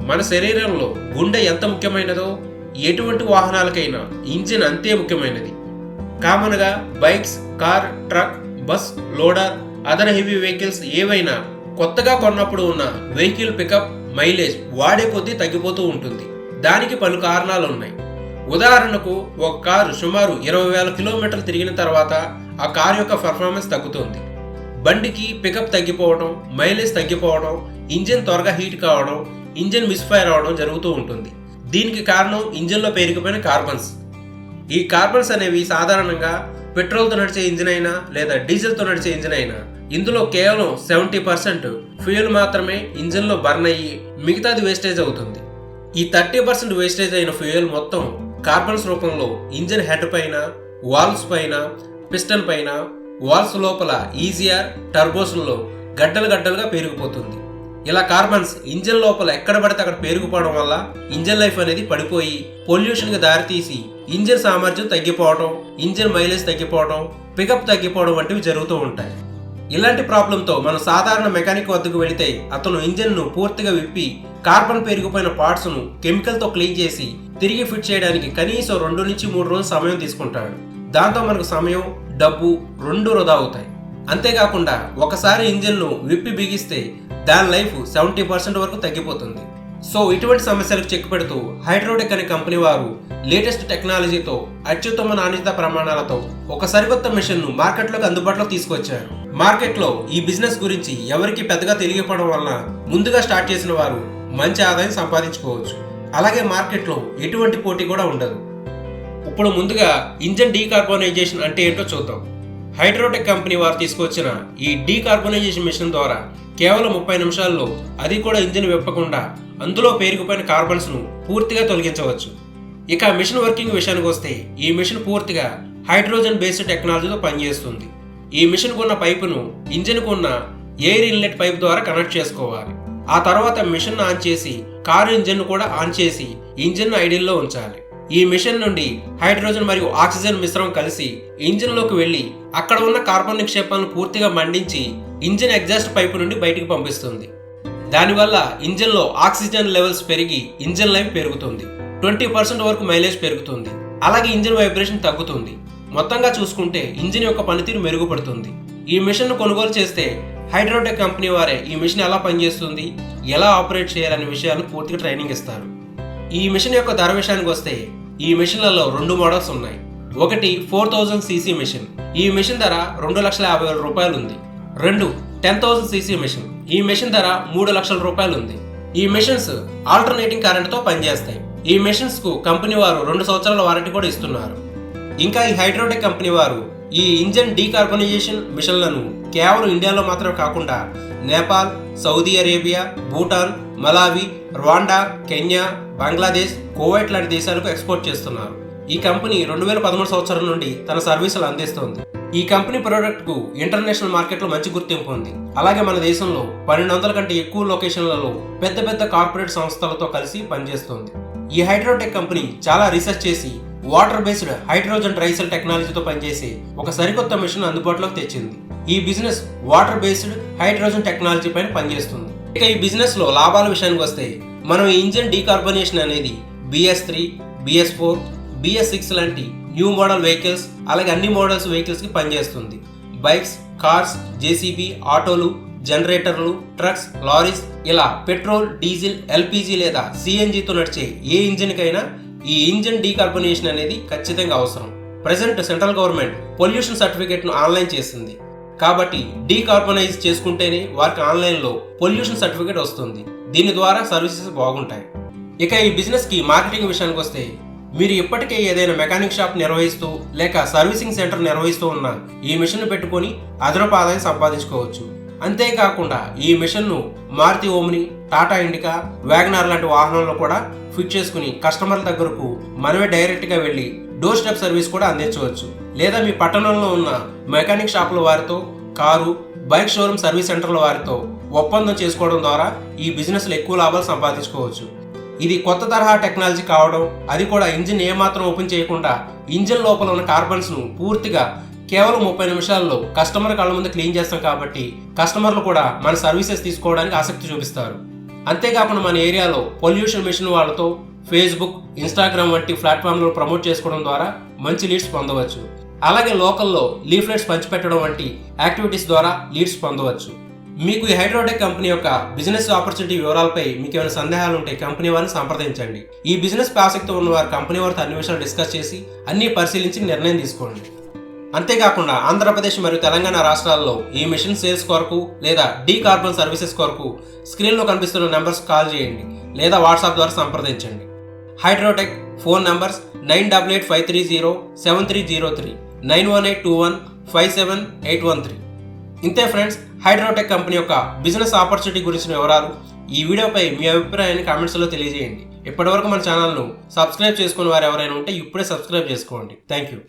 మన శరీరంలో గుండె ఎంత ముఖ్యమైనదో ఎటువంటి వాహనాలకైనా ఇంజిన్ అంతే ముఖ్యమైనది. కామన్గా bikes, car, truck, bus, loader, other heavy vehicles ఏవైనా కొత్తగా కొన్నప్పుడు ఉన్న వెహికల్ పికప్, మైలేజ్ వాడే కొద్దీ తగ్గిపోతూ ఉంటుంది. దానికి పలు కారణాలు ఉన్నాయి. ఉదాహరణకు ఒక కారు సుమారు 20,000 కిలోమీటర్లు తిరిగిన తర్వాత ఆ కారు యొక్క పర్ఫార్మెన్స్ తగ్గుతుంది. బండికి పికప్ తగ్గిపోవడం, మైలేజ్ తగ్గిపోవడం, ఇంజిన్ త్వరగా హీట్ కావడం, ఇంజిన్ మిస్ఫైర్ అవడం జరుగుతూ ఉంటుంది. దీనికి కారణం ఇంజిన్లో పేరుకుపోయిన కార్బన్స్. ఈ కార్బన్స్ అనేవి సాధారణంగా పెట్రోల్తో నడిచే ఇంజిన్ అయినా లేదా డీజిల్తో నడిచే ఇంజిన్ అయినా ఇందులో కేవలం 70% ఫ్యూయల్ మాత్రమే ఇంజిన్లో బర్న్ అయ్యి మిగతాది వేస్టేజ్ అవుతుంది. ఈ 30% వేస్టేజ్ అయిన ఫ్యూయల్ మొత్తం కార్బన్స్ రూపంలో ఇంజిన్ హెడ్ పైన, వాల్వ్స్ పైన, పిస్టన్ పైన, వాల్వ్స్ లోపల ఈజీఆర్, టర్బోస్లో గడ్డలుగా పేరుకుపోతుంది. ఇలా కార్బన్స్ ఇంజిన్ లోపల ఎక్కడ పడితే అక్కడ పేరుకుపోవడం వల్ల ఇంజిన్ లైఫ్ అనేది పడిపోయి పొల్యూషన్కి దారితీసి ఇంజిన్ సామర్థ్యం తగ్గిపోవడం, ఇంజిన్ మైలేజ్ తగ్గిపోవడం, పికప్ తగ్గిపోవడం వంటివి జరుగుతూ ఉంటాయి. ఇలాంటి ప్రాబ్లంతో మనం సాధారణ మెకానిక్ వద్దకు వెళితే అతను ఇంజిన్ను పూర్తిగా విప్పి కార్బన్ పేరుకుపోయిన పార్ట్స్ను కెమికల్తో క్లీన్ చేసి తిరిగి ఫిట్ చేయడానికి కనీసం 2 నుంచి 3 రోజులు సమయం తీసుకుంటాడు. దాంతో మనకు సమయం, డబ్బు 2 వృధా అవుతాయి. అంతేకాకుండా ఒకసారి ఇంజిన్ను విప్పి బిగిస్తే దాని లైఫ్ 70% వరకు తగ్గిపోతుంది. సో ఇటువంటి సమస్యలకు చెక్ పెడుతూ హైడ్రోటెక్ అనే కంపెనీ వారు లేటెస్ట్ టెక్నాలజీతో అత్యుత్తమ నాణ్యత ప్రమాణాలతో ఒక సరికొత్త మిషన్ను మార్కెట్లోకి అందుబాటులోకి తీసుకొచ్చారు. మార్కెట్లో ఈ బిజినెస్ గురించి ఎవరికి పెద్దగా తెలియకపోవడం వలన ముందుగా స్టార్ట్ చేసిన వారు మంచి ఆదాయం సంపాదించుకోవచ్చు. అలాగే మార్కెట్లో ఎటువంటి పోటీ కూడా ఉండదు. ఇప్పుడు ముందుగా ఇంజిన్ డీకార్బోనైజేషన్ అంటే ఏంటో చూద్దాం. హైడ్రోటెక్ కంపెనీ వారు తీసుకొచ్చిన ఈ డీకార్బోనైజేషన్ మిషన్ ద్వారా కేవలం 30 నిమిషాల్లో, అది కూడా ఇంజిన్ విప్పకుండా, అందులో పేరుకుపోయిన కార్బన్స్ను పూర్తిగా తొలగించవచ్చు. ఇక మిషన్ వర్కింగ్ విషయానికి వస్తే ఈ మిషన్ పూర్తిగా హైడ్రోజన్ బేస్డ్ టెక్నాలజీతో పనిచేస్తుంది. ఈ మిషన్కు ఉన్న పైపును ఇంజిన్కు ఉన్న ఎయిర్ ఇన్లెట్ పైప్ ద్వారా కనెక్ట్ చేసుకోవాలి. ఆ తర్వాత మిషన్ ఆన్ చేసి కారు ఇంజిన్ కూడా ఆన్ చేసి ఇంజిన్ ఐడిల్లో ఉంచాలి. ఈ మిషన్ నుండి హైడ్రోజన్ మరియు ఆక్సిజన్ మిశ్రమం కలిసి ఇంజిన్లోకి వెళ్లి అక్కడ ఉన్న కార్బన్ నిక్షేపాలను పూర్తిగా మండించి ఇంజిన్ ఎగ్జాస్ట్ పైపు నుండి బయటికి పంపిస్తుంది. దానివల్ల ఇంజిన్లో ఆక్సిజన్ లెవెల్స్ పెరిగి ఇంజిన్ లైఫ్ పెరుగుతుంది. 20% వరకు మైలేజ్ పెరుగుతుంది. అలాగే ఇంజిన్ వైబ్రేషన్ తగ్గుతుంది. మొత్తంగా చూసుకుంటే ఇంజిన్ యొక్క పనితీరు మెరుగుపడుతుంది. ఈ మిషన్ను కొనుగోలు చేస్తే హైడ్రోటెక్ కంపెనీ వారే ఈ మిషన్ ఎలా పనిచేస్తుంది, ఎలా ఆపరేట్ చేయాలనే విషయాలు పూర్తిగా ట్రైనింగ్ ఇస్తారు. ఈ మిషన్ యొక్క ధర విషయానికి వస్తే ఈ మిషన్లలో 2 మోడల్స్ ఉన్నాయి. ఒకటి 4000 cc మిషన్. ఈ మిషన్ ధర 2,50,000 రూపాయలు ఉంది. 2 10,000 cc మిషన్. ఈ మిషన్ ధర 3,00,000 రూపాయలు ఉంది. ఈ మిషన్స్ ఆల్టర్నేటింగ్ కరెంట్తో పనిచేస్తాయి. ఈ మిషన్స్ కు కంపెనీ వారు 2 సంవత్సరాల వారంటీ కూడా ఇస్తున్నారు. ఇంకా ఈ హైడ్రోటెక్ కంపెనీ వారు ఈ ఇంజిన్ డీకార్బనైజేషన్ మిషన్లను కేవలం ఇండియాలో మాత్రమే కాకుండా Nepal, Saudi Arabia, Bhutan, Malawi, Rwanda, Kenya, Bangladesh, Kuwait లాంటి దేశాలకు ఎక్స్పోర్ట్ చేస్తున్నారు. ఈ కంపెనీ 2013 సంవత్సరం నుండి తన సర్వీసులు అందిస్తోంది. ఈ కంపెనీ ప్రోడక్ట్ కు ఇంటర్నేషనల్ మార్కెట్లో మంచి గుర్తింపు ఉంది. అలాగే మన దేశంలో 1200 కంటే ఎక్కువ లొకేషన్లలో పెద్ద కార్పొరేట్ సంస్థలతో కలిసి పనిచేస్తుంది. ఈ హైడ్రోటెక్ కంపెనీ చాలా రీసెర్చ్ చేసి water based hydrogen dry cell టెక్నాలజీతో పనిచేసి ఒక సరికొత్త మిషన్ అందుబాటులోకి తెచ్చింది. ఈ business water based hydrogen technology పైన పనిచేస్తుంది. ఇక ఈ బిజినెస్ లో లాభాల విషయానికి వస్తే మనం ఈ ఇంజిన్ డీకార్బనేషన్ అనేది BS3, BS4, BS6 లాంటి న్యూ మోడల్ వెహికల్స్, అలాగే అన్ని మోడల్స్ వెహికల్స్ కి పనిచేస్తుంది. బైక్స్, కార్స్, JCB, ఆటోలు, జనరేటర్లు, ట్రక్స్, లారీస్ ఇలా పెట్రోల్, డీజిల్, LPG లేదా CNGతో నడిచే ఏ ఇంజిన్ కైనా ఈ ఇంజిన్ డీకార్బనేషన్ అనేది ఖచ్చితంగా అవసరం. Present central government pollution certificate ను ఆన్లైన్ చేసింది. కాబట్టి డీకార్బనైజ్ చేసుకుంటేనే వారికి ఆన్లైన్లో పొల్యూషన్ సర్టిఫికేట్ వస్తుంది. దీని ద్వారా సర్వీసెస్ బాగుంటాయి. ఇక ఈ బిజినెస్ కి మార్కెటింగ్ విషయానికి వస్తే మీరు ఇప్పటికే ఏదైనా మెకానిక్ షాప్ నిర్వహిస్తూ లేక సర్వీసింగ్ సెంటర్ నిర్వహిస్తూ ఉన్న ఈ మిషన్ పెట్టుకొని అదనపు ఆదాయం సంపాదించుకోవచ్చు. అంతేకాకుండా ఈ మిషన్ను మారుతి ఓమ్ని, టాటా ఇండికా, వ్యాగనార్ లాంటి వాహనాల్లో కూడా ఫిట్ చేసుకుని కస్టమర్ల దగ్గరకు మనమే డైరెక్ట్గా వెళ్ళి డోర్ స్టెప్ సర్వీస్ కూడా అందించవచ్చు. లేదా మీ పట్టణంలో ఉన్న మెకానిక్ షాపుల వారితో, కారు, బైక్ షోరూమ్ సర్వీస్ సెంటర్ల వారితో ఒప్పందం చేసుకోవడం ద్వారా ఈ బిజినెస్లో ఎక్కువ లాభాలు సంపాదించుకోవచ్చు. ఇది కొత్త తరహా టెక్నాలజీ కావడం, అది కూడా ఇంజిన్ ఏమాత్రం ఓపెన్ చేయకుండా ఇంజిన్ లోపల ఉన్న కార్బన్స్ను పూర్తిగా కేవలం 30 నిమిషాల్లో కస్టమర్ కళ్ళ ముందు క్లీన్ చేస్తాం. కాబట్టి కస్టమర్లు కూడా మన సర్వీసెస్ తీసుకోవడానికి ఆసక్తి చూపిస్తారు. అంతేకాకుండా మన ఏరియాలో పొల్యూషన్ మిషన్ వాళ్ళతో ఫేస్బుక్, ఇన్స్టాగ్రామ్ వంటి ప్లాట్ఫామ్లో ప్రమోట్ చేసుకోవడం ద్వారా మంచి లీడ్స్ పొందవచ్చు. అలాగే లోకల్లో లీఫ్లెట్స్ పంచిపెట్టడం వంటి యాక్టివిటీస్ ద్వారా లీడ్స్ పొందవచ్చు. మీకు ఈ హైడ్రోటెక్ కంపెనీ యొక్క బిజినెస్ ఆపర్చునిటీ వివరాలపై మీకు ఏమైనా సందేహాలు ఉంటే కంపెనీ వారిని సంప్రదించండి. ఈ బిజినెస్ ఆసక్తి ఉన్న వారు కంపెనీ వారితో అన్ని విషయాలు డిస్కస్ చేసి అన్ని పరిశీలించి నిర్ణయం తీసుకోండి. అంతేకాకుండా ఆంధ్రప్రదేశ్ మరియు తెలంగాణ రాష్ట్రాల్లో ఈ మిషన్ సేల్స్ కొరకు లేదా డీకార్బన్ సర్వీసెస్ కొరకు స్క్రీన్లో కనిపిస్తున్న నెంబర్స్ కాల్ చేయండి లేదా వాట్సాప్ ద్వారా సంప్రదించండి. Hydrotech phone numbers 9885307303, 9182157813. ఇంతే ఫ్రెండ్స్, హైడ్రోటెక్ కంపెనీ యొక్క బిజినెస్ ఆపర్చునిటీ గురించిన వివరాలు. ఈ వీడియోపై మీ అభిప్రాయాన్ని కామెంట్స్లో తెలియజేయండి. ఇప్పటివరకు మన ఛానల్ను సబ్స్క్రైబ్ చేసుకుని వారు ఎవరైనా ఉంటే ఇప్పుడే సబ్స్క్రైబ్ చేసుకోండి. Thank you.